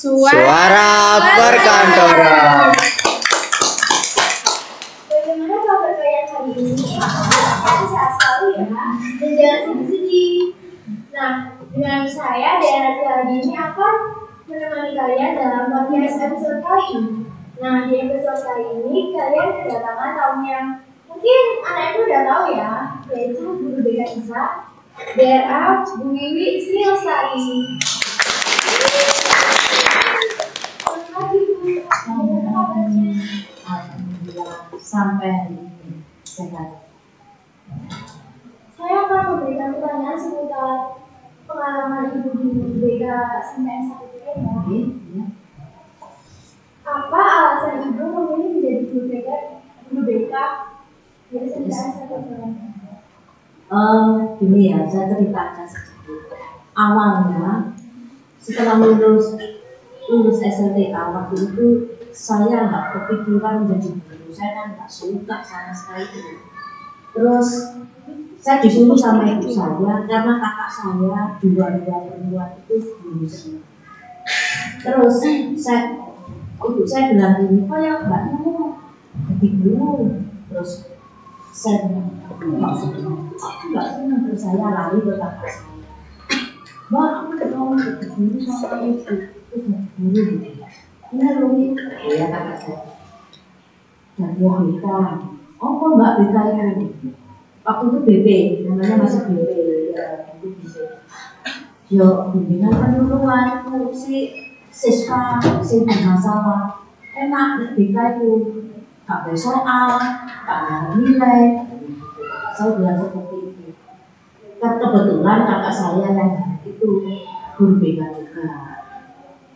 Suara Perkantoran. Bagaimana kabar kalian hari ini? Kalian sehat selalu ya, dan jangan sedih-sedih. Nah, dengan saya Daerah hari ini akan menemani kalian dalam podcast episode kali ini. Nah, di episode kali ini kalian kedatangan tamu yang mungkin anak itu udah tahu ya, yaitu Guru BK IPA, DRA Bu Wiwi Sri Lestari. Alhamdulillah sampai hari ini sehat. Saya akan memberikan pertanyaan seputar pengalaman Ibu di BK sampai S1 ya. Apa alasan Ibu memilih menjadi guru BK dari SMK Gini ya, saya ceritakan sedikit. Awalnya setelah lulus SLTA waktu itu saya nggak kepikiran menjadi guru, saya kan nggak suka sama sekali itu. Terus saya disuruh sama ibu saya karena kakak saya dua-dua perempuan itu guru semua. Terus ibu saya bilang gini, kok ya mbak mau jadi guru? Terus saya bilang, nggak senang. Terus saya lari ke kakak saya. Mbak, aku mau jadi guru sama ibu. Terus guru gitu. Ini Rumi, ya kakak saya. Dan dia BK. Oh, kok mbak BK ini? Waktu itu BB, namanya masih BB. Ya, itu BB. Yo, bimbingan penurunan, korupsi, siswa, bermasalah. Enak, BK itu gak ada soal, gak ada nilai. Saya bilang seperti itu. Kebetulan kakak saya yang itu guru BK juga.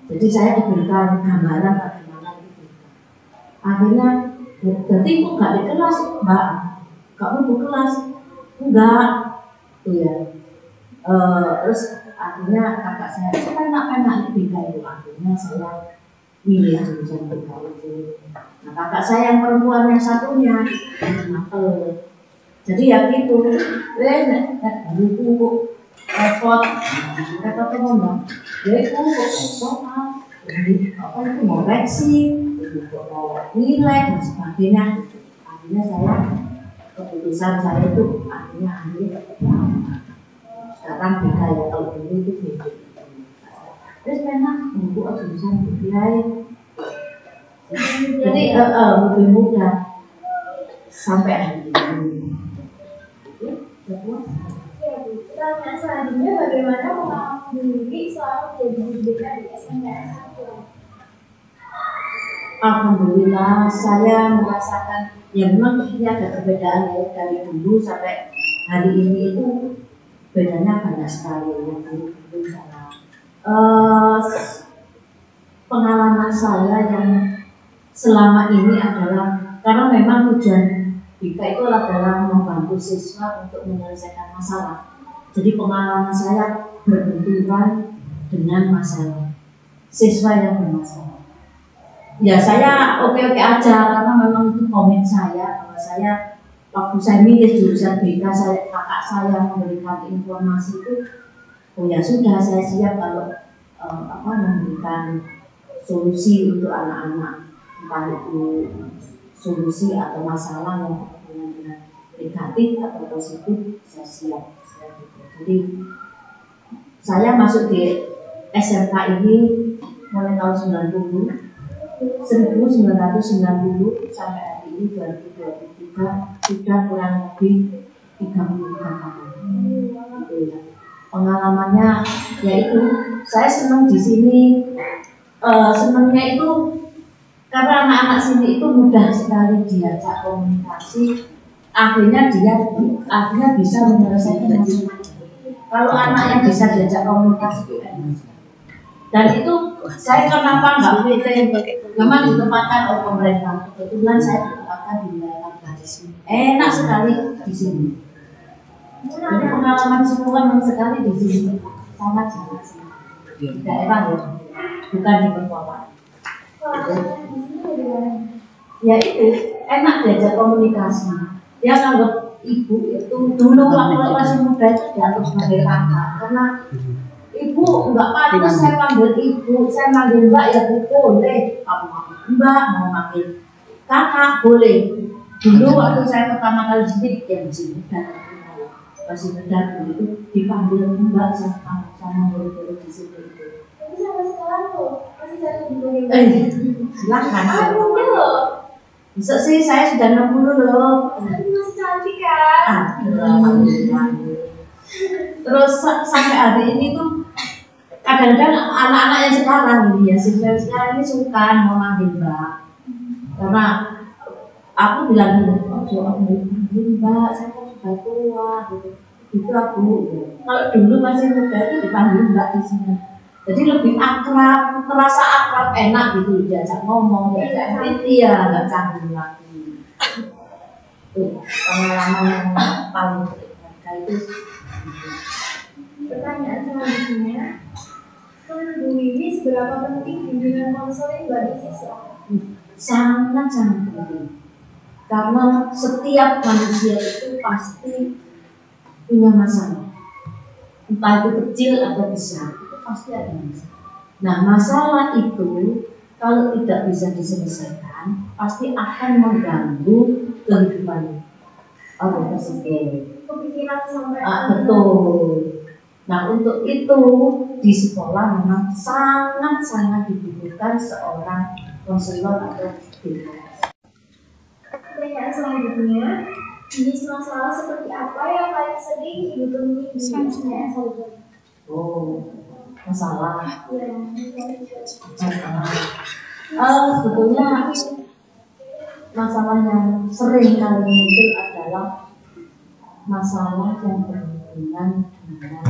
Jadi saya diberikan gambaran bagaimana itu. Akhirnya, berarti kok gak di kelas, mbak? Kamu di kelas? Enggak. Tuh ya. Terus akhirnya kakak saya, enak-enak BK itu. Akhirnya saya milih jurusan BK itu. Nah kakak saya yang perempuan yang satunya, mapel. Jadi ya gitu. Buku repot mbak. Jadi kok soal, apa itu mau reaksi, mau nilai dan sebagainya. Akhirnya saya keputusan saya itu akhirnya sekarang BK ya, kalau dulu itu BK. Terus memang buku jurusan BK. Jadi lebih mudah sampai hari ini. Pertanyaan selanjutnya, bagaimana pengalaman Wiwi selama menjadi guru BK di SMK S1? Alhamdulillah saya merasakan ya memang ini ada perbedaan ya dari dulu sampai hari ini itu bedanya banyak sekali yang dulu sama. Pengalaman saya yang selama ini adalah karena memang tujuan BK itu adalah membantu siswa untuk menyelesaikan masalah. Jadi pengalaman saya berbenturan dengan masalah siswa yang bermasalah. Ya saya oke-oke aja karena memang itu komit saya bahwa saya waktu saya milih jurusan BK, kakak saya memberikan informasi itu, oh ya sudah saya siap kalau memberikan solusi untuk anak-anak, entah itu solusi atau masalah yang berhubungan dengan negatif atau positif, saya siap. Jadi saya masuk di SMK ini mulai tahun 1990 sampai hari ini 2023 sudah kurang lebih 33 tahun. Pengalamannya yaitu saya senang di sini. Senangnya itu karena anak-anak sini itu mudah sekali diajak komunikasi. Akhirnya bisa menyelesaikan masalah. Kalau anak yang bisa diajak komunikasi dan itu saya kenapa nggak pilih memang ditempatkan oleh pemerintah. Kebetulan saya ditempatkan di wilayah gratis. Enak sekali di sini. Jadi pengalaman sekolah yang sekali di sini sangat di daerah ya, bukan di perkotaan. Ya itu enak diajak komunikasi. Dia nganggap ibu itu dulu waktu masih muda itu dianggap sebagai kakak karena Ibu nggak pantas saya panggil ibu, saya manggil mbak ya bu boleh. Kamu manggil mbak, mau manggil kakak boleh. Dulu waktu saya pertama kali di sini yang di sini masih benar itu dipanggil mbak sama guru-guru di sini itu. Tapi sampai sekarang tuh masih satu guru. Silakan. Mungkin loh. Bisa sih saya sudah 60 loh. Masih cantik kan? Alhamdulillah. Terus sampai hari ini tuh kadang-kadang anak-anak yang sekarang ini ya siswa sekarang ini suka mau manggil mbak karena aku bilang gitu, oh aku manggil mbak, saya kan sudah tua gitu. Itu aku. Kalau dulu masih muda itu dipanggil mbak di sini. Jadi lebih akrab, terasa akrab, enak gitu diajak ngomong, diajak ini ya nggak canggung lagi. Tuh pengalaman yang paling berharga itu. Pertanyaan selanjutnya, menurut Bu Wiwi seberapa penting bimbingan konseling bagi siswa? Sangat penting. Karena setiap manusia itu pasti punya masalah. Entah itu kecil atau besar, itu pasti ada masalah. Nah, masalah itu kalau tidak bisa diselesaikan, pasti akan mengganggu kehidupan orang tersebut. Kepikiran sampai Betul. Nah, untuk itu di sekolah memang sangat dibutuhkan seorang konselor atau psikolog. Pertanyaan selanjutnya, jenis masalah seperti apa yang paling sering Ibu temui di SMA? Oh, masalah. Ya, Sebetulnya masalah yang sering kali muncul adalah masalah yang berhubungan dengan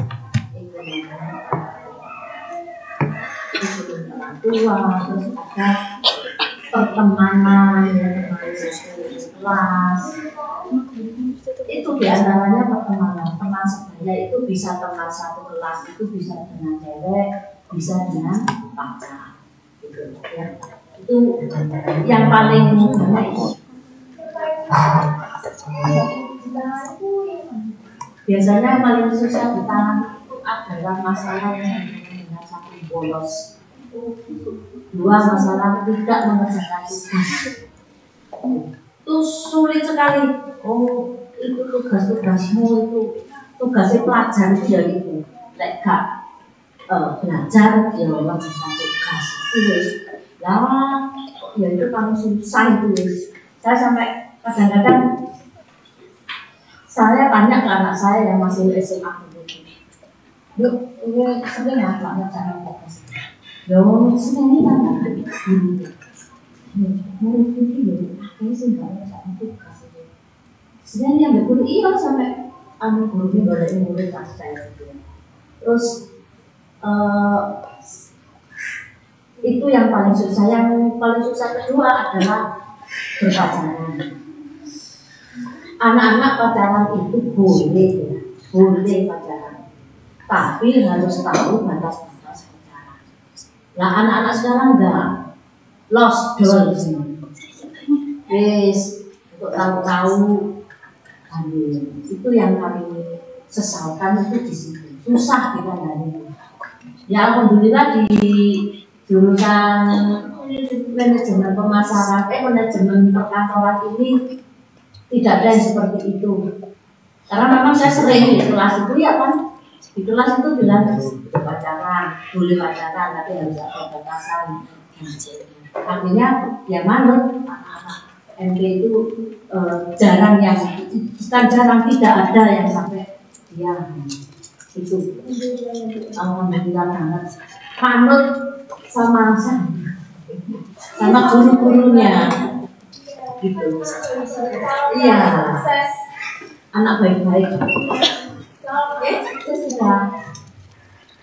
ekonomi orang tua, terus ada pertemanan yang kelas. Itu diantaranya pertemanan. Teman sebaya itu bisa teman satu kelas, itu bisa dengan cewek, bisa dengan pacar. Gitu, ya. Itu yang paling banyak itu. Biasanya yang paling susah ditangani itu adalah masalah yang dengan satu bolos. Dua, masalah tidak mengerjakan tugas. Itu sulit sekali. Oh, itu tugasmu itu tugasnya pelajar itu ya itu. Lek gak belajar ya mengerjakan tugas. Itu lah, ya itu kamu susah itu. Saya sampai kadang-kadang saya tanya ke anak saya yang masih SMA itu, yuk, ini sering nggak mengerjakan tugas? Yo, sebenarnya kan murid itu ya, akhirnya sih nggak mengerjakan tugas itu. Sebenarnya yang berguru iya sampai guru ini boleh murid kelas saya gitu. Terus itu yang paling susah. Yang paling susah kedua adalah berpacaran. Anak-anak pacaran itu boleh ya, boleh pacaran, tapi harus tahu batas-batas pacaran. Nah, anak-anak sekarang enggak, lost doll sih. Yes, untuk tahu-tahu, itu yang kami sesalkan itu di situ. Susah kita dari. Ya alhamdulillah di jurusan manajemen pemasaran, manajemen perkantoran ini tidak ada yang seperti itu. Karena memang saya sering di kelas itu ya kan, di kelas itu bilang pacaran, boleh pacaran, tapi harus ada batasan. Artinya ya manut anak-anak MP itu jarang yang, bukan jarang, tidak ada yang sampai dia itu. Alhamdulillah banget. Manut sama guru-gurunya. Gitu. Iya. Anak baik-baik. Itu sudah.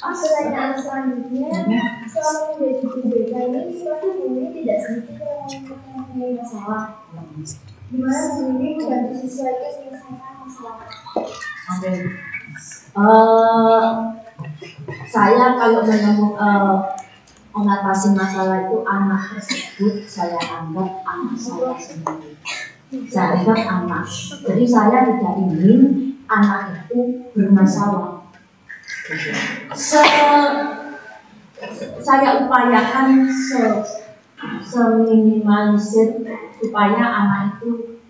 Pertanyaan selanjutnya, selama menjadi IPK ini pasti Bu Wiwi tidak sedikit yang mempunyai masalah. Gimana Bu Wiwi membantu siswa itu menyelesaikan masalah? Saya kalau mengatasi masalah itu anak tersebut saya anggap anak saya sendiri. Saya anggap anak. Jadi saya tidak ingin anak itu bermasalah. Saya upayakan seminimalisir supaya anak itu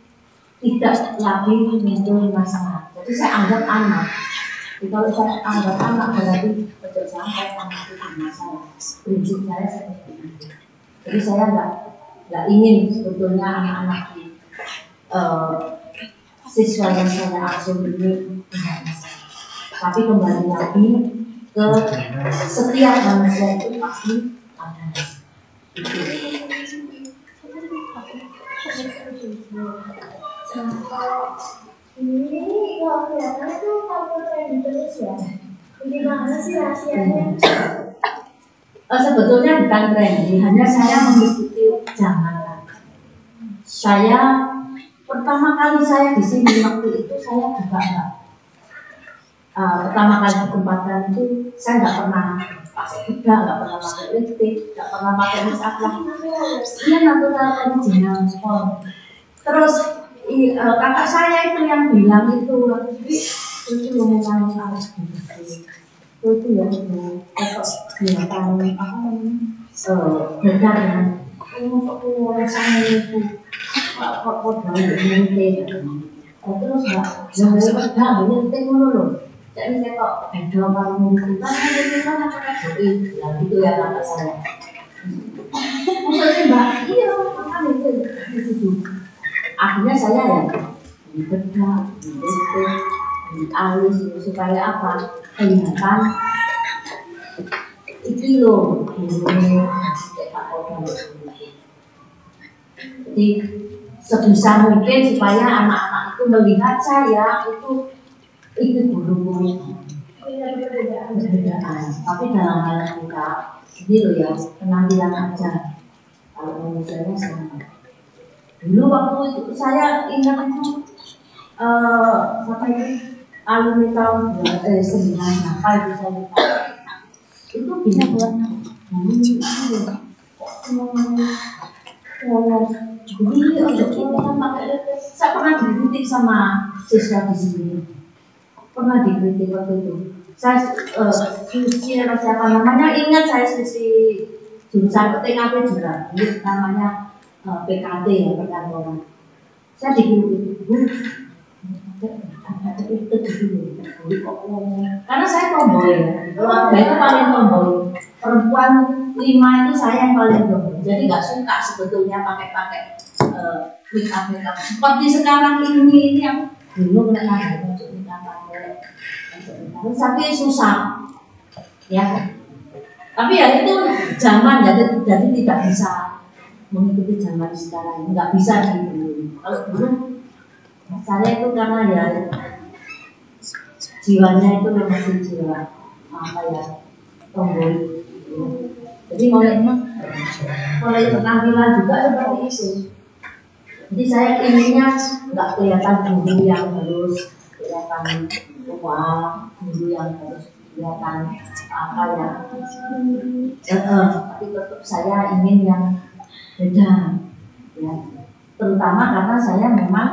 tidak lagi muncul masalah. Jadi saya anggap anak. Jadi kalau saya anggap anak berarti tidak sampai anak itu bermasalah. Prinsip saya seperti itu. Jadi saya nggak ingin sebetulnya anak-anak di siswa yang saya asuh ini tidak masalah. Tapi kembali lagi ke setiap manusia itu pasti ada. Ini kalau kelihatan tuh kamu trending terus ya. Gimana sih rahasianya? Sebetulnya bukan trendy, hanya saya mengikuti zaman. Saya pertama kali saya di sini waktu itu saya juga enggak. Pertama kali kesempatan itu saya nggak pernah pakai kuda, nggak pernah pakai lipstick, nggak pernah pakai make-up lah. Iya natural original. Terus kakak saya itu yang bilang itu ngomong harus begitu. Itu ya binatang apa namanya benar ya. Untuk urusan itu kok dari ini terus nggak berhenti dulu. Jadi saya kok ada orang mungkin kan itu kan apa gitu ya kakak saya. Maksudnya mbak iya makan itu. Akhirnya saya ya bedah, alis supaya apa kelihatan itu loh jadi sebisa mungkin supaya anak-anak itu melihat saya itu dulu perbedaan. Tapi dalam hal kita ini loh ya penampilan aja kalau manusianya sama. Dulu waktu itu saya ingat itu sampai alumni tahun 98 itu saya lupa. Itu bisa buat jadi orang pakai saya pernah dikritik sama siswa di sini. Pernah dikritik waktu itu. Saya susi atau siapa namanya ingat saya susi jurusan PTKP juga. Ini namanya PKT ya perkantoran. Saya dikritik karena saya tomboy ya. Keluarga itu paling tomboy. Perempuan 5 itu saya yang paling tomboy. Jadi nggak suka sebetulnya pakai make up. Seperti sekarang ini yang dulu kena untuk pakai. Tapi susah, ya. Tapi ya itu zaman jadi tidak bisa mengikuti zaman sekarang. Nggak bisa gitu. Kalau dulu saya itu karena ya jiwanya itu memang jiwa apa ya tomboy. Jadi mulai penampilan juga seperti itu. Jadi saya inginnya nggak kelihatan guru yang harus kelihatan tua, guru yang harus kelihatan apa ya. Tapi tetap saya ingin yang beda, ya. Terutama karena saya memang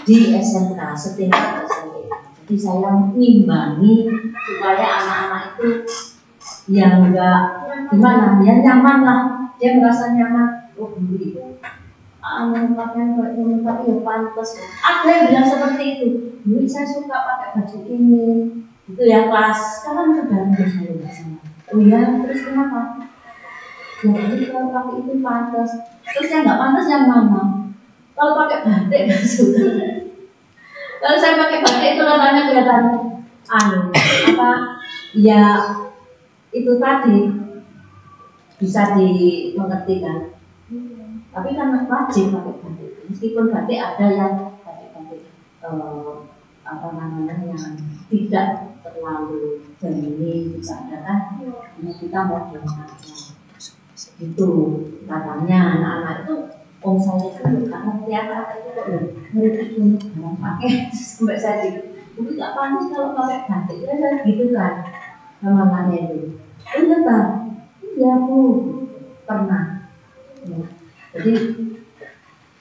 di SMK setingkat SMP. Jadi saya mengimbangi supaya anak-anak itu yang enggak gimana, dia nyaman lah, dia merasa nyaman. Oh guru itu pakaian pakai ya pantas. Ada yang bilang seperti itu. Dulu saya suka pakai baju ini, itu ya kelas. Sekarang sudah menjadi saya bersama. Oh ya, terus kenapa? Ya jadi kalau pakai itu pantas. Terus yang nggak pantas yang mana? Kalau pakai batik nggak suka. Kalau saya pakai batik itu katanya kelihatan apa? Ya itu tadi bisa dimengerti kan. Tapi kan wajib pakai batik. Meskipun batik ada yang batik apa namanya yang tidak terlalu feminin bisa ada kan. Kita mau gimana? Itu katanya anak-anak itu saya itu nggak ngerti apa itu ngerti barang pakai sampai saya itu nggak panas kalau pakai batik ya gitu kan sama anaknya itu. Iya bang, iya bu pernah. Ya. Jadi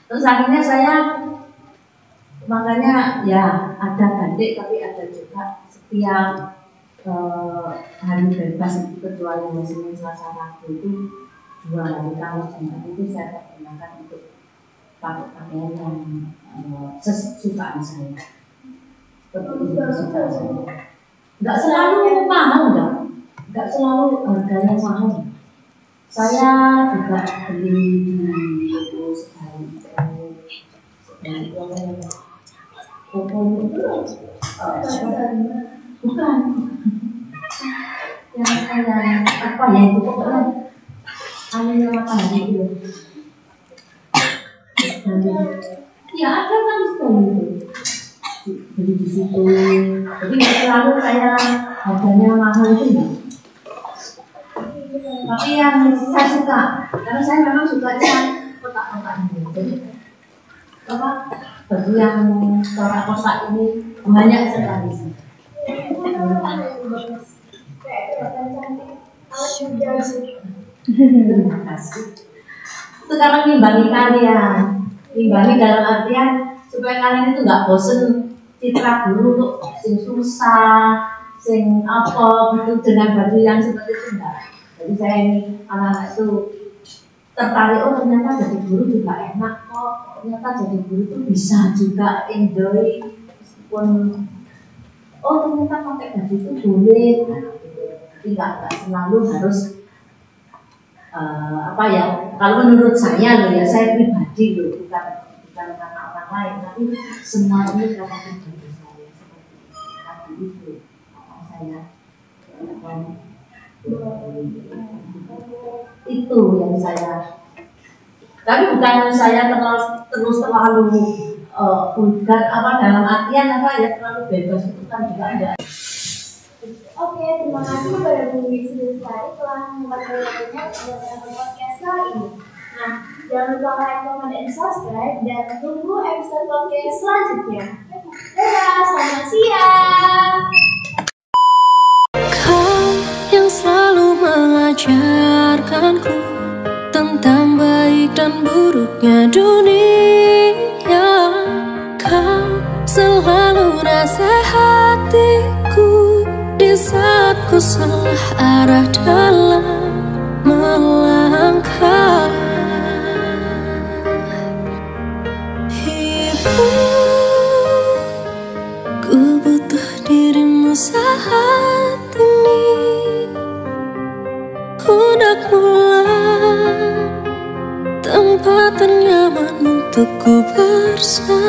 terus akhirnya saya makanya ya ada batik tapi ada juga setiap hari bebas itu kecuali hari Senin, Selasa, Rabu itu 2 hari. Kalau Jumat itu saya pergunakan untuk pakai pakaian yang sesukaan saya. Seperti itu kesukaan saya. Nggak selalu mahal, nggak selalu harganya mahal. Saya juga beli di toko sekali toko itu bukan yang saya apa ya itu pokoknya hanya matahari itu. Ya ada kan sekali beli di situ. Jadi nggak selalu saya harganya mahal itu enggak. Tapi yang saya suka, karena saya memang suka kotak-kotak ini. Jadi apa baju yang kotak ini banyak sekali. Terima kasih. Itu karena ngimbangi kalian, ngimbangi dalam artian supaya kalian itu nggak bosen citra guru untuk sing susah, sing apa gitu dengan baju yang seperti itu enggak. Jadi saya ini anak-anak itu tertarik, oh ternyata jadi guru juga enak kok, ternyata jadi guru itu bisa juga enjoy meskipun oh ternyata pakai baju itu boleh. Nah, gitu. Jadi nggak selalu harus apa ya, kalau menurut saya loh ya, saya pribadi loh, bukan karena orang lain, tapi semua ini karena pribadi saya seperti itu saya itu yang saya, tapi bukan saya terus terlalu vulgar apa dalam artian apa ya terlalu bebas, itu kan juga enggak. Oke, terima kasih kepada Bu Wisnu sekali telah memperkenalkannya dalam podcast kali ini. Nah, jangan lupa like, comment, dan subscribe, dan tunggu episode podcast selanjutnya. Dadah, selamat siang. Kau yang selalu mengajarkanku tentang baik dan buruknya dunia. Kau selalu nasihatiku di saat ku salah arah dalam melangkah. Ibu, ku butuh dirimu saat ini. Hendaklah tempat ternyaman untukku bersama.